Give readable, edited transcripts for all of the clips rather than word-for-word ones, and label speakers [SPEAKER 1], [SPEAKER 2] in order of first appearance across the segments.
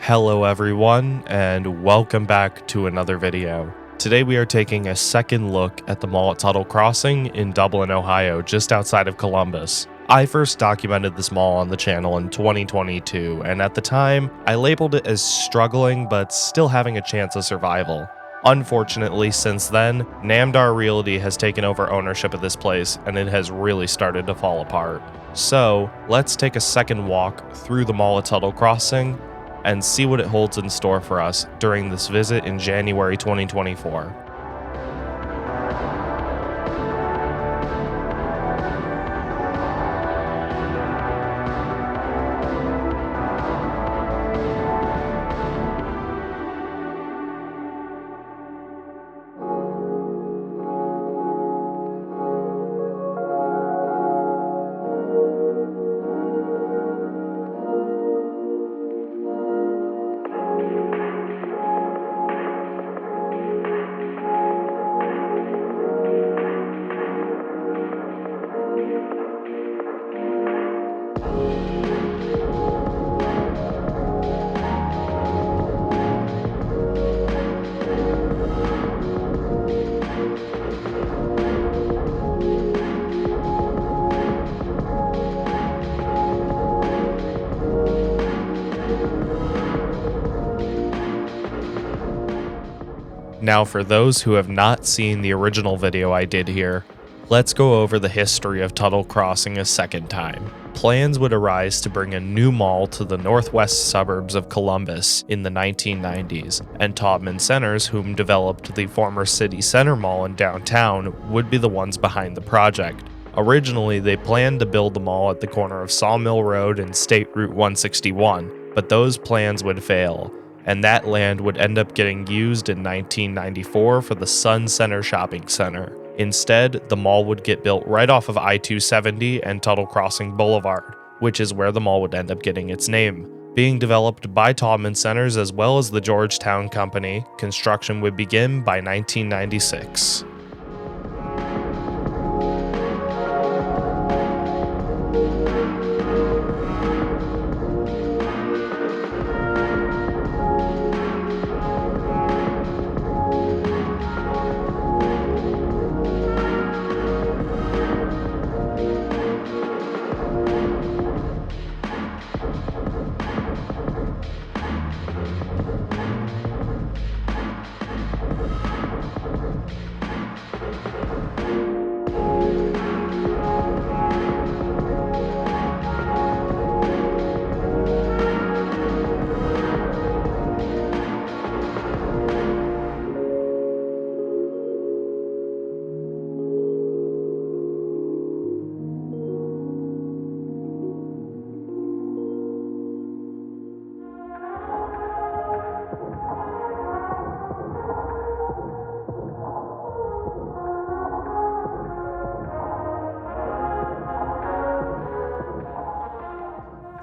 [SPEAKER 1] Hello everyone, and welcome back to another video. Today we are taking a second look at the mall at Tuttle Crossing in Dublin, Ohio, just outside of Columbus. I first documented this mall on the channel in 2022, and at the time, I labeled it as struggling but still having a chance of survival. Unfortunately, since then, Namdar Realty has taken over ownership of this place, and it has really started to fall apart. So, let's take a second walk through the mall at Tuttle Crossing and see what it holds in store for us during this visit in January 2024. Now, for those who have not seen the original video I did here, let's go over the history of Tuttle Crossing a second time. Plans would arise to bring a new mall to the northwest suburbs of Columbus in the 1990s, and Taubman Centers, whom developed the former City Center Mall in downtown, would be the ones behind the project. Originally, they planned to build the mall at the corner of Sawmill Road and State Route 161, but those plans would fail, and that land would end up getting used in 1994 for the Sun Center Shopping Center. Instead, the mall would get built right off of I-270 and Tuttle Crossing Boulevard, which is where the mall would end up getting its name. Being developed by Taubman Centers as well as the Georgetown Company, construction would begin by 1996.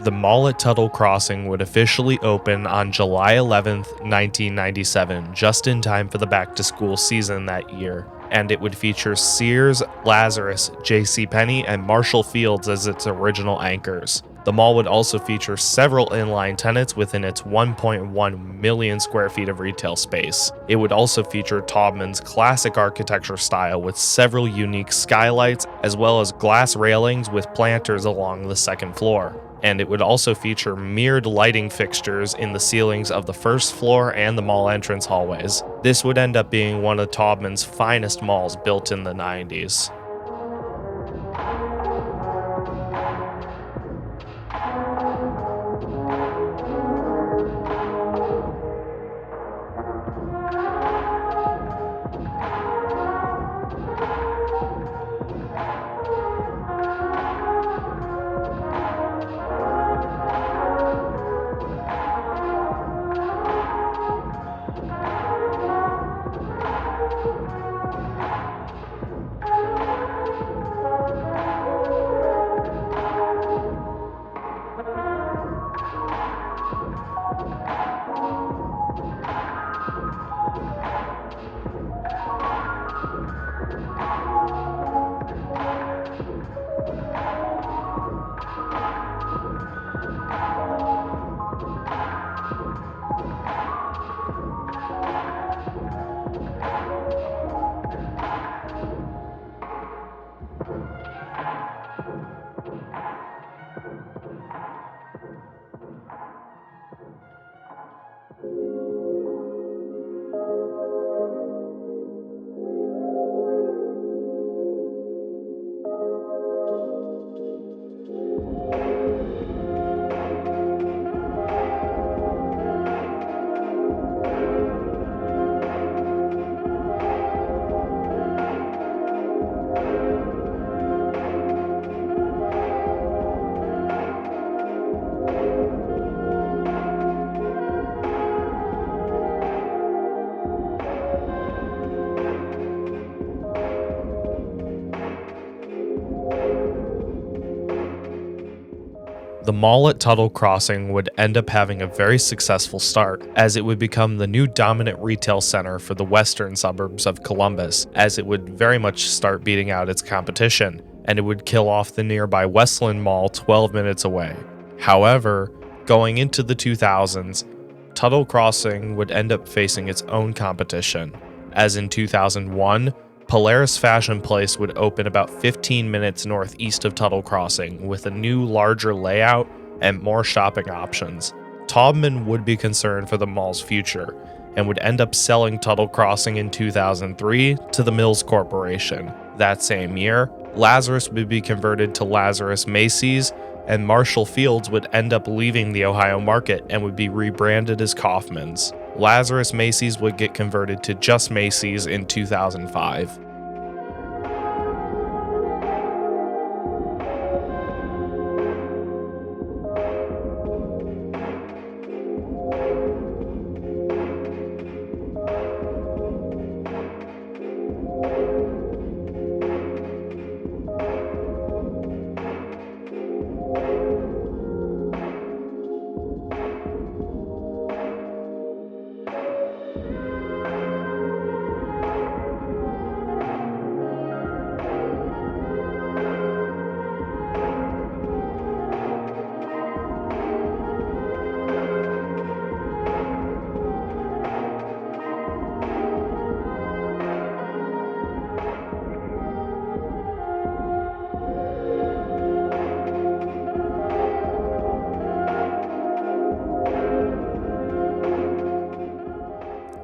[SPEAKER 1] The mall at Tuttle Crossing would officially open on July 11th, 1997, just in time for the back-to-school season that year, and it would feature Sears, Lazarus, JCPenney, and Marshall Fields as its original anchors. The mall would also feature several inline tenants within its 1.1 million square feet of retail space. It would also feature Taubman's classic architecture style with several unique skylights, as well as glass railings with planters along the second floor. And it would also feature mirrored lighting fixtures in the ceilings of the first floor and the mall entrance hallways. This would end up being one of Taubman's finest malls built in the 90s. The mall at Tuttle Crossing would end up having a very successful start, as it would become the new dominant retail center for the western suburbs of Columbus, as it would very much start beating out its competition, and it would kill off the nearby Westland Mall 12 minutes away. However, going into the 2000s, Tuttle Crossing would end up facing its own competition, as in 2001, Polaris Fashion Place would open about 15 minutes northeast of Tuttle Crossing with a new, larger layout and more shopping options. Taubman would be concerned for the mall's future and would end up selling Tuttle Crossing in 2003 to the Mills Corporation. That same year, Lazarus would be converted to Lazarus Macy's, and Marshall Fields would end up leaving the Ohio market and would be rebranded as Kaufman's. Lazarus Macy's would get converted to just Macy's in 2005.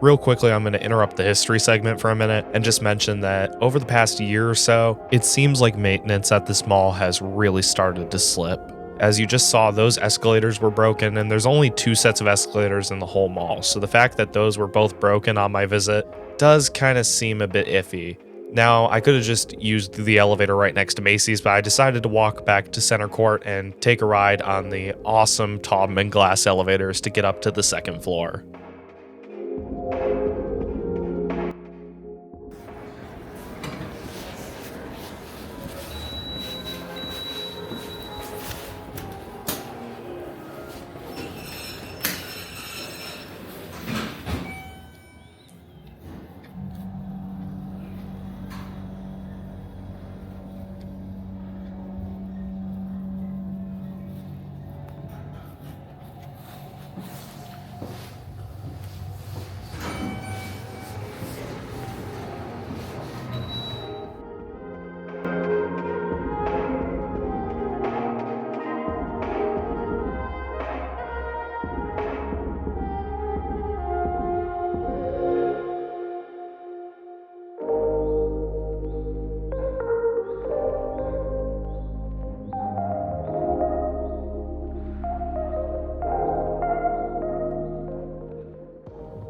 [SPEAKER 1] Real quickly, I'm going to interrupt the history segment for a minute and just mention that over the past year or so, it seems like maintenance at this mall has really started to slip. As you just saw, those escalators were broken, and there's only 2 sets of escalators in the whole mall, so the fact that those were both broken on my visit does kind of seem a bit iffy. Now, I could have just used the elevator right next to Macy's, but I decided to walk back to Center Court and take a ride on the awesome Taubman glass elevators to get up to the 2nd floor.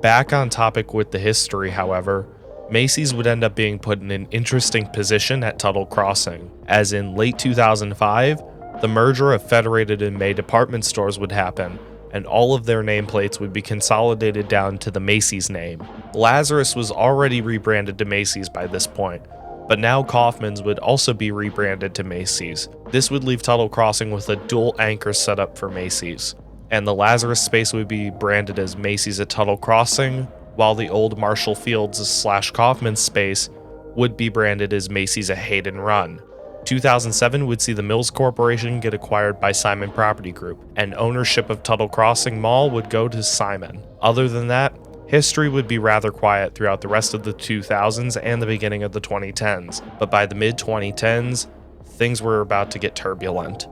[SPEAKER 1] Back on topic with the history, however, Macy's would end up being put in an interesting position at Tuttle Crossing, as in late 2005, the merger of Federated and May department stores would happen, and all of their nameplates would be consolidated down to the Macy's name. Lazarus was already rebranded to Macy's by this point, but now Kaufman's would also be rebranded to Macy's. This would leave Tuttle Crossing with a dual anchor setup for Macy's, and the Lazarus space would be branded as Macy's at Tuttle Crossing, while the old Marshall Fields / Kaufman's space would be branded as Macy's at Hayden Run. 2007 would see the Mills Corporation get acquired by Simon Property Group, and ownership of Tuttle Crossing Mall would go to Simon. Other than that, history would be rather quiet throughout the rest of the 2000s and the beginning of the 2010s, but by the mid-2010s, things were about to get turbulent.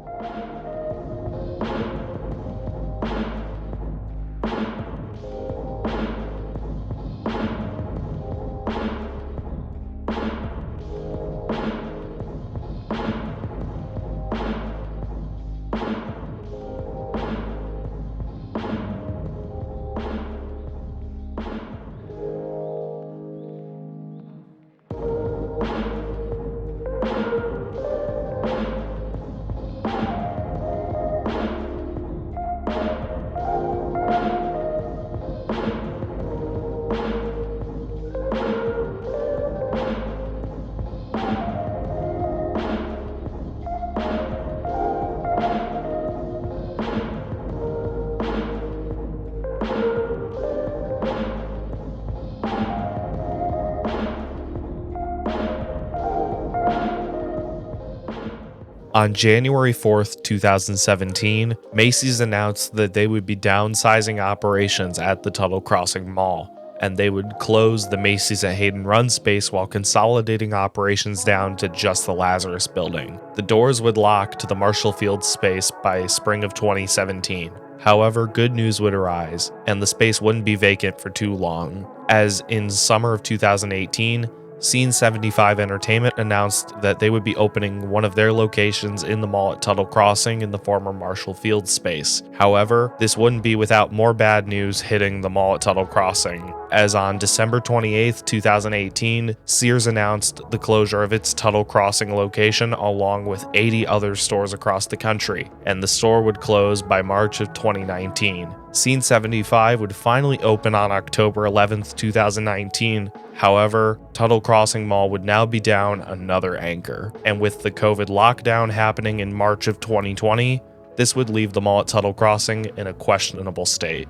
[SPEAKER 1] On January 4th, 2017, Macy's announced that they would be downsizing operations at the Tuttle Crossing Mall, and they would close the Macy's at Hayden Run space while consolidating operations down to just the Lazarus building. The doors would lock to the Marshall Field space by spring of 2017. However, good news would arise, and the space wouldn't be vacant for too long, as in summer of 2018, Scene 75 Entertainment announced that they would be opening one of their locations in the mall at Tuttle Crossing in the former Marshall Field space. However, this wouldn't be without more bad news hitting the mall at Tuttle Crossing, as on December 28, 2018, Sears announced the closure of its Tuttle Crossing location along with 80 other stores across the country, and the store would close by March of 2019. Scene 75 would finally open on October 11, 2019. However, Tuttle Crossing Mall would now be down another anchor, and with the COVID lockdown happening in March of 2020, this would leave the mall at Tuttle Crossing in a questionable state.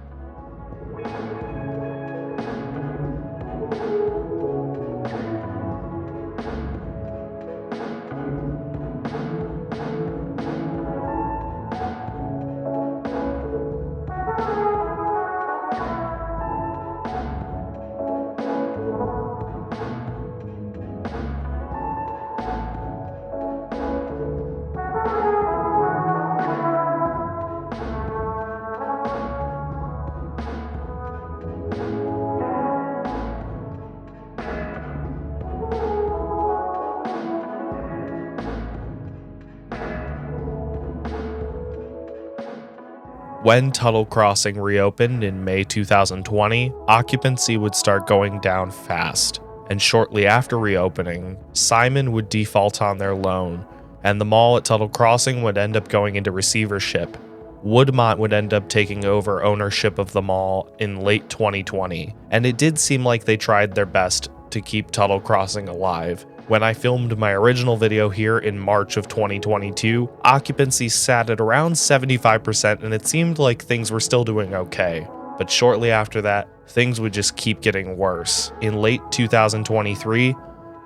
[SPEAKER 1] When Tuttle Crossing reopened in May 2020, occupancy would start going down fast, and shortly after reopening, Simon would default on their loan, and the mall at Tuttle Crossing would end up going into receivership. Woodmont would end up taking over ownership of the mall in late 2020, and it did seem like they tried their best to keep Tuttle Crossing alive. When I filmed my original video here in March of 2022, occupancy sat at around 75% and it seemed like things were still doing okay. But shortly after that, things would just keep getting worse. In late 2023,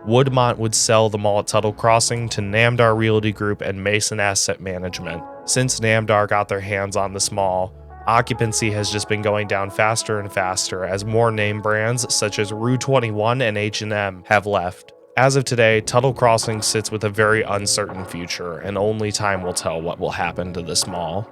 [SPEAKER 1] Woodmont would sell the mall at Tuttle Crossing to Namdar Realty Group and Mason Asset Management. Since Namdar got their hands on this mall, occupancy has just been going down faster and faster as more name brands such as Rue 21 and H&M have left. As of today, Tuttle Crossing sits with a very uncertain future, and only time will tell what will happen to this mall.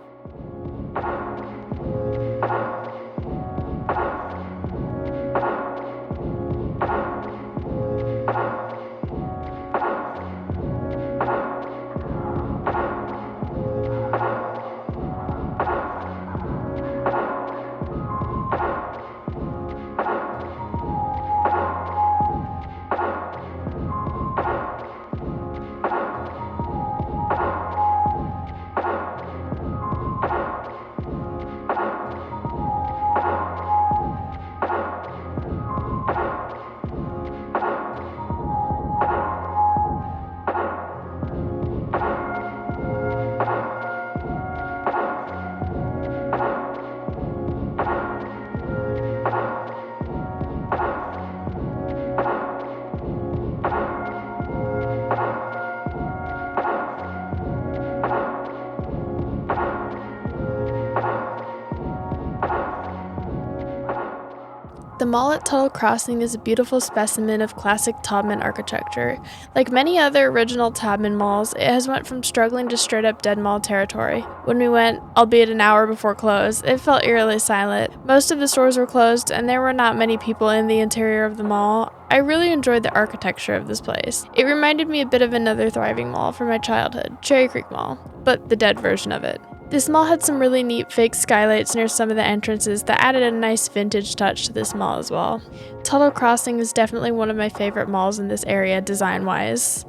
[SPEAKER 2] The mall at Tuttle Crossing is a beautiful specimen of classic Taubman architecture. Like many other original Taubman malls, it has went from struggling to straight up dead mall territory. When we went, albeit an hour before close, it felt eerily silent. Most of the stores were closed and there were not many people in the interior of the mall. I really enjoyed the architecture of this place. It reminded me a bit of another thriving mall from my childhood, Cherry Creek Mall, but the dead version of it. This mall had some really neat fake skylights near some of the entrances that added a nice vintage touch to this mall as well. Tuttle Crossing is definitely one of my favorite malls in this area design-wise.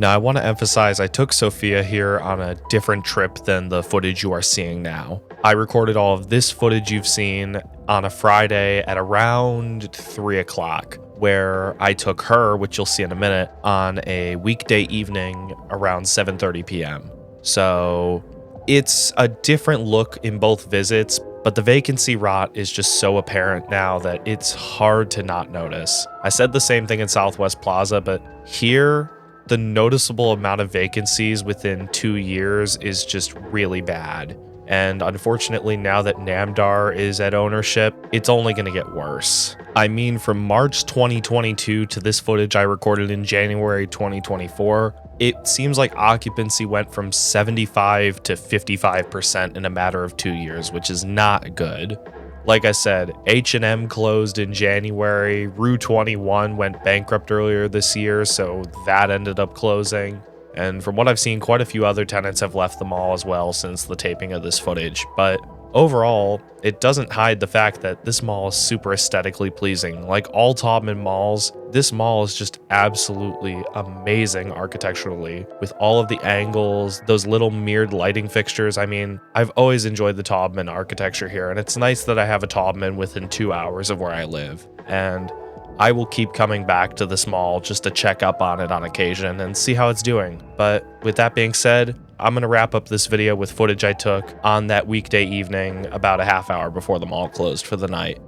[SPEAKER 1] Now, I want to emphasize I took Sophia here on a different trip than the footage you are seeing now. I recorded all of this footage you've seen on a Friday at around 3 o'clock, where I took her, which you'll see in a minute, on a weekday evening around 7:30 p.m. So it's a different look in both visits, but the vacancy rot is just so apparent now that it's hard to not notice. I said the same thing in Southwest Plaza, but here, the noticeable amount of vacancies within 2 years is just really bad. And unfortunately, now that Namdar is at ownership, it's only going to get worse. I mean, from March 2022 to this footage I recorded in January 2024, it seems like occupancy went from 75 to 55% in a matter of 2 years, which is not good. Like I said, H&M closed in January, Rue 21 went bankrupt earlier this year, so that ended up closing. And from what I've seen, quite a few other tenants have left the mall as well since the taping of this footage. But overall, it doesn't hide the fact that this mall is super aesthetically pleasing. Like all Taubman malls, this mall is just absolutely amazing architecturally, with all of the angles, those little mirrored lighting fixtures. I mean, I've always enjoyed the Taubman architecture here, and it's nice that I have a Taubman within 2 hours of where I live. And I will keep coming back to this mall just to check up on it on occasion and see how it's doing. But with that being said, I'm going to wrap up this video with footage I took on that weekday evening about a half hour before the mall closed for the night.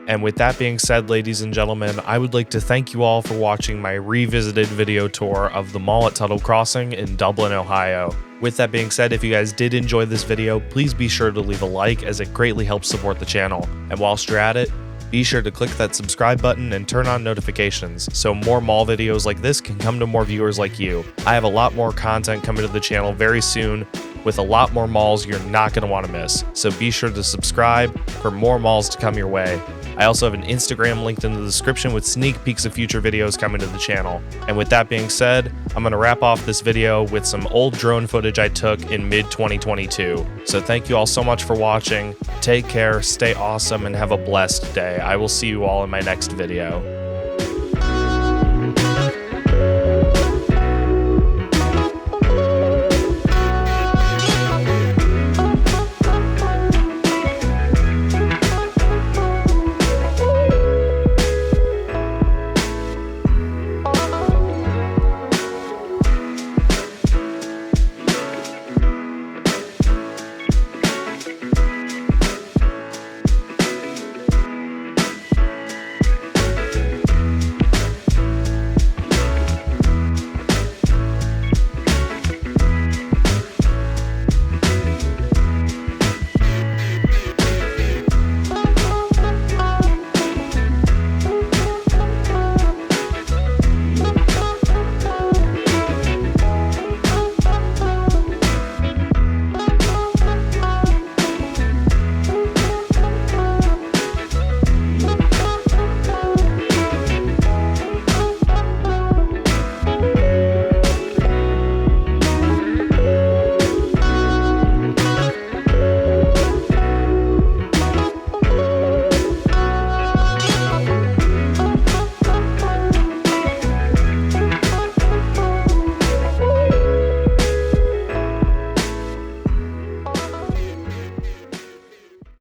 [SPEAKER 1] And with that being said, ladies and gentlemen, I would like to thank you all for watching my revisited video tour of the mall at Tuttle Crossing in Dublin, Ohio. With that being said, if you guys did enjoy this video, please be sure to leave a like as it greatly helps support the channel. And whilst you're at it, be sure to click that subscribe button and turn on notifications so more mall videos like this can come to more viewers like you. I have a lot more content coming to the channel very soon, with a lot more malls you're not going to want to miss. So be sure to subscribe for more malls to come your way. I also have an Instagram linked in the description with sneak peeks of future videos coming to the channel. And with that being said, I'm going to wrap off this video with some old drone footage I took in mid-2022. So thank you all so much for watching. Take care, stay awesome, and have a blessed day. I will see you all in my next video.